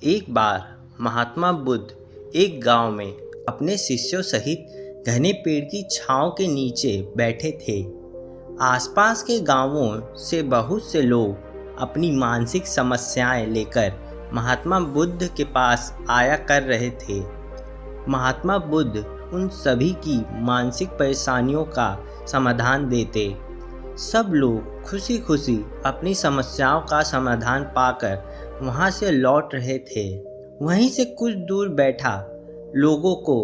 एक बार महात्मा बुद्ध एक गांव में अपने शिष्यों सहित घने पेड़ की छांव के नीचे बैठे थे। आसपास के गांवों से बहुत से लोग अपनी मानसिक समस्याएं लेकर महात्मा बुद्ध के पास आया कर रहे थे। महात्मा बुद्ध उन सभी की मानसिक परेशानियों का समाधान देते। सब लोग खुशी खुशी अपनी समस्याओं का समाधान पाकर वहां से लौट रहे थे। वहीं से कुछ दूर बैठा लोगों को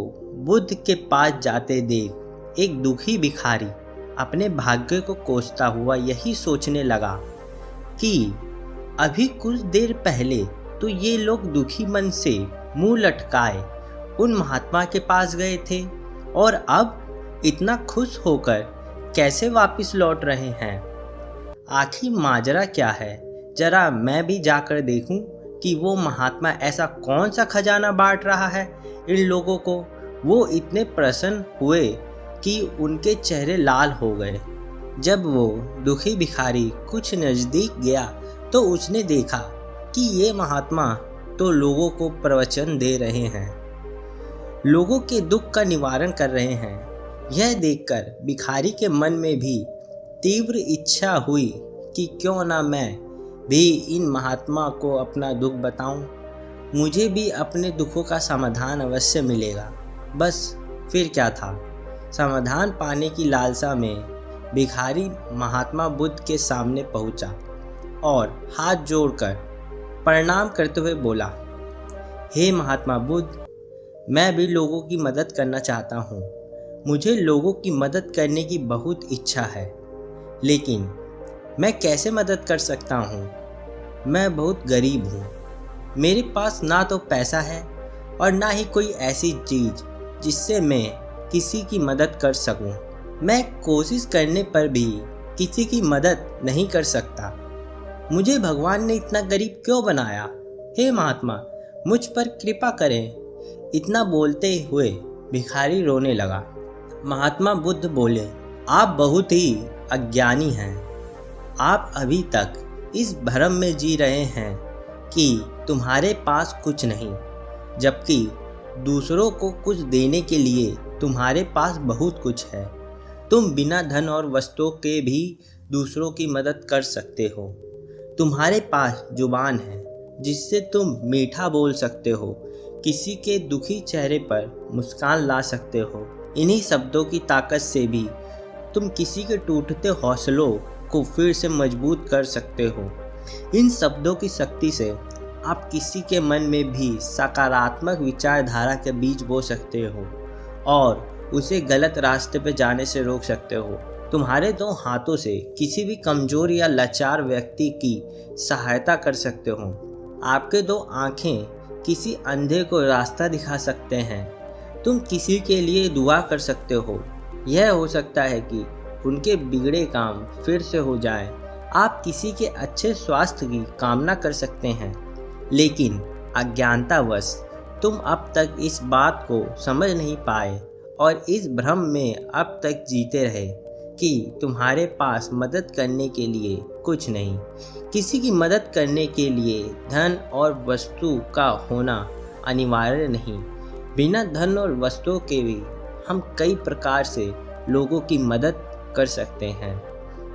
बुद्ध के पास जाते देख एक दुखी भिखारी अपने भाग्य को कोसता हुआ यही सोचने लगा कि अभी कुछ देर पहले तो ये लोग दुखी मन से मुंह लटकाए उन महात्मा के पास गए थे और अब इतना खुश होकर कैसे वापस लौट रहे हैं। आखिर माजरा क्या है, जरा मैं भी जाकर देखूं कि वो महात्मा ऐसा कौन सा खजाना बांट रहा है इन लोगों को। वो इतने प्रसन्न हुए कि उनके चेहरे लाल हो गए। जब वो दुखी भिखारी कुछ नज़दीक गया तो उसने देखा कि ये महात्मा तो लोगों को प्रवचन दे रहे हैं, लोगों के दुख का निवारण कर रहे हैं। यह देखकर भिखारी के मन में भी तीव्र इच्छा हुई कि क्यों ना मैं भी इन महात्मा को अपना दुख बताऊं, मुझे भी अपने दुखों का समाधान अवश्य मिलेगा। बस फिर क्या था, समाधान पाने की लालसा में भिखारी महात्मा बुद्ध के सामने पहुंचा और हाथ जोड़कर प्रणाम करते हुए बोला, हे महात्मा बुद्ध, मैं भी लोगों की मदद करना चाहता हूँ। मुझे लोगों की मदद करने की बहुत इच्छा है, लेकिन मैं कैसे मदद कर सकता हूँ? मैं बहुत गरीब हूँ। मेरे पास ना तो पैसा है और ना ही कोई ऐसी चीज़ जिससे मैं किसी की मदद कर सकूँ। मैं कोशिश करने पर भी किसी की मदद नहीं कर सकता। मुझे भगवान ने इतना गरीब क्यों बनाया? हे महात्मा, मुझ पर कृपा करें। इतना बोलते हुए भिखारी रोने लगा। महात्मा बुद्ध बोले, आप बहुत ही अज्ञानी हैं। आप अभी तक इस भ्रम में जी रहे हैं कि तुम्हारे पास कुछ नहीं, जबकि दूसरों को कुछ देने के लिए तुम्हारे पास बहुत कुछ है। तुम बिना धन और वस्तुओं के भी दूसरों की मदद कर सकते हो। तुम्हारे पास जुबान है जिससे तुम मीठा बोल सकते हो, किसी के दुखी चेहरे पर मुस्कान ला सकते हो। इन्हीं शब्दों की ताकत से भी तुम किसी के टूटते हौसलों को फिर से मजबूत कर सकते हो। इन शब्दों की शक्ति से आप किसी के मन में भी सकारात्मक विचारधारा के बीज बो सकते हो और उसे गलत रास्ते पर जाने से रोक सकते हो। तुम्हारे दो हाथों से किसी भी कमज़ोर या लाचार व्यक्ति की सहायता कर सकते हो। आपके दो आँखें किसी अंधे को रास्ता दिखा सकते हैं। तुम किसी के लिए दुआ कर सकते हो। यह हो सकता है कि उनके बिगड़े काम फिर से हो जाएं। आप किसी के अच्छे स्वास्थ्य की कामना कर सकते हैं, लेकिन अज्ञानतावश तुम अब तक इस बात को समझ नहीं पाए और इस भ्रम में अब तक जीते रहे कि तुम्हारे पास मदद करने के लिए कुछ नहीं। किसी की मदद करने के लिए धन और वस्तु का होना अनिवार्य नहीं। बिना धन और वस्तुओं के भी हम कई प्रकार से लोगों की मदद कर सकते हैं।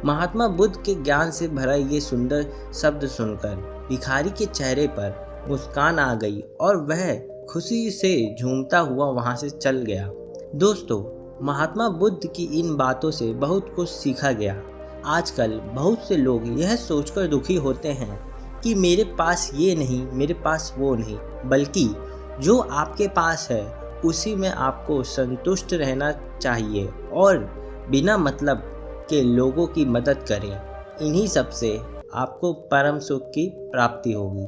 महात्मा बुद्ध के ज्ञान से भरा ये सुंदर शब्द सुनकर भिखारी के चेहरे पर मुस्कान आ गई और वह खुशी से झूमता हुआ वहां से चल गया। दोस्तों, महात्मा बुद्ध की इन बातों से बहुत कुछ सीखा गया। आजकल बहुत से लोग यह सोचकर दुखी होते हैं कि मेरे पास ये नहीं, मेरे पास वो नहीं, बल्कि जो आपके पास है उसी में आपको संतुष्ट रहना चाहिए और बिना मतलब के लोगों की मदद करें। इन्हीं सब से आपको परम सुख की प्राप्ति होगी।